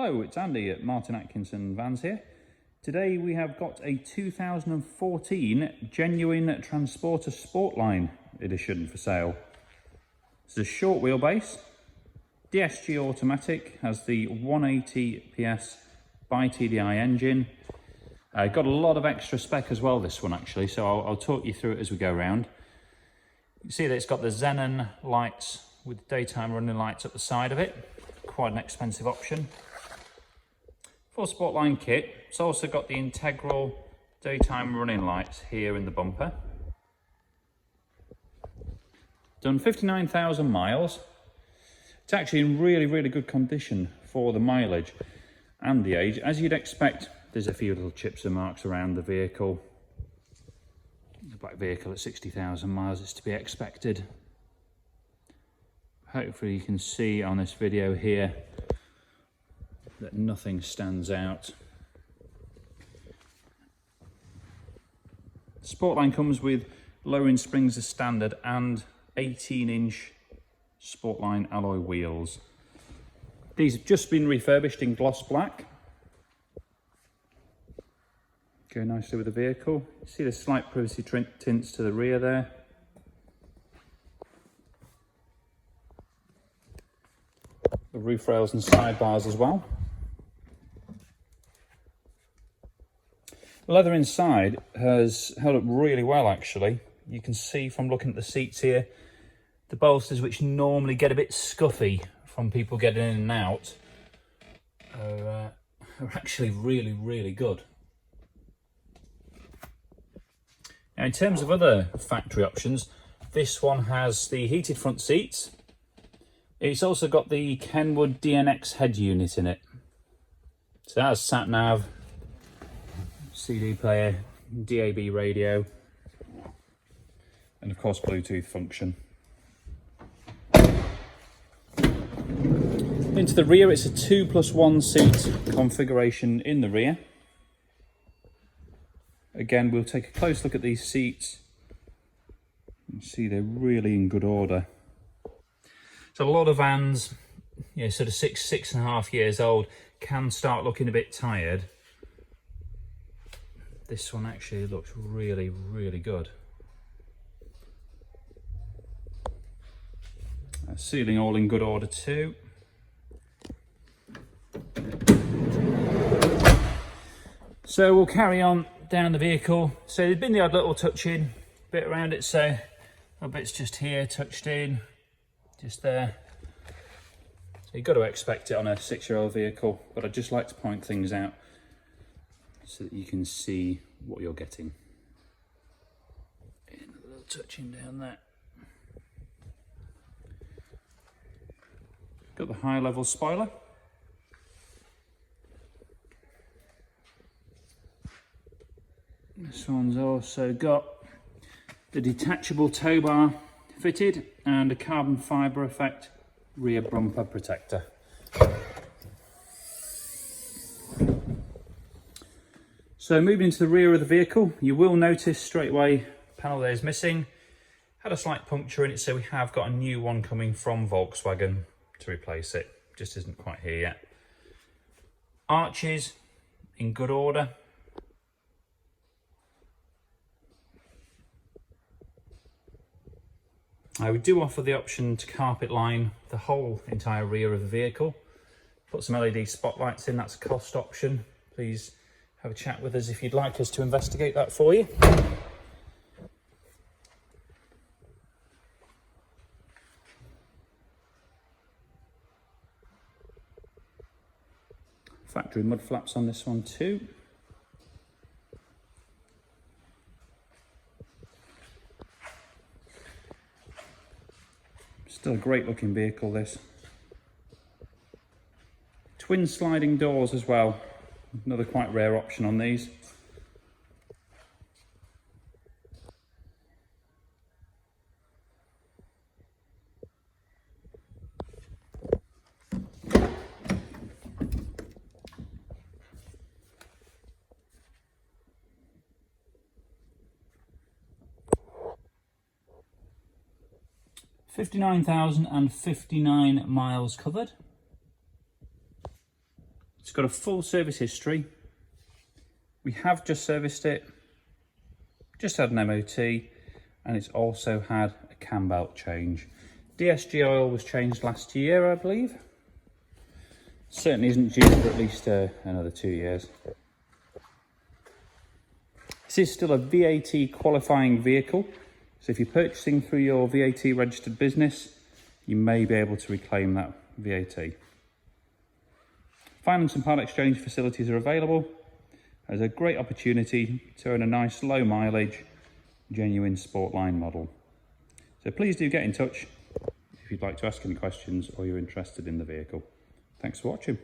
Hello, it's Andy at Martin Atkinson Vans here. Today we have got a 2014 genuine Transporter Sportline edition for sale. It's a short wheelbase, DSG automatic, has the 180 PS BiTDi engine. Got a lot of extra spec as well, this one actually, so I'll talk you through it as we go around. You can see that it's got the Xenon lights with daytime running lights up the side of it. Quite an expensive option. For Sportline kit, it's also got the integral daytime running lights here in the bumper. Done 59,000 miles. It's actually in really good condition for the mileage and the age. As you'd expect, there's a few little chips and marks around the vehicle. The black vehicle at 60,000 miles is to be expected. Hopefully you can see on this video here that nothing stands out. Sportline comes with lowering springs as standard and 18-inch Sportline alloy wheels. These have just been refurbished in gloss black. Go nicely with the vehicle. See the slight privacy tints to the rear there. The roof rails and sidebars as well. The leather inside has held up really well actually. You can see from looking at the seats here, the bolsters, which normally get a bit scuffy from people getting in and out, are actually really good. Now in terms of other factory options, this one has the heated front seats. It's also got the Kenwood DNX head unit in it. So that has sat nav, CD player, DAB radio, and of course Bluetooth function. Into the rear, it's a 2+1 seat configuration in the rear. Again, we'll take a close look at these seats and see they're really in good order. So a lot of vans, sort of 6.5 years old, can start looking a bit tired. This one actually looks really good. Ceiling all in good order too. So we'll carry on down the vehicle. So there's been the odd little touch in bit around it, so a little bit's just here touched in, just there. So you've got to expect it on a 6-year-old vehicle, but I'd just like to point things out so that you can see what you're getting. And a little touching down there. Got the high level spoiler. This one's also got the detachable tow bar fitted and a carbon fibre effect rear bumper protector. So moving into the rear of the vehicle, you will notice straight away panel there is missing. Had a slight puncture in it, so we have got a new one coming from Volkswagen to replace it. Just isn't quite here yet. Arches in good order. We do offer the option to carpet line the whole entire rear of the vehicle. Put some LED spotlights in, that's a cost option. Please have a chat with us if you'd like us to investigate that for you. Factory mud flaps on this one too. Still a great looking vehicle, this. Twin sliding doors as well. Another quite rare option on these. $59,059 miles covered. It's got a full service history. We have just serviced it, just had an MOT, and it's also had a cam belt change. DSG oil was changed last year, I believe. Certainly isn't due for at least another 2 years. This is still a VAT qualifying vehicle, so if you're purchasing through your VAT registered business, you may be able to reclaim that VAT. Finance and part exchange facilities are available. There's a great opportunity to earn a nice low mileage, genuine Sportline model. So please do get in touch if you'd like to ask any questions or you're interested in the vehicle. Thanks for watching.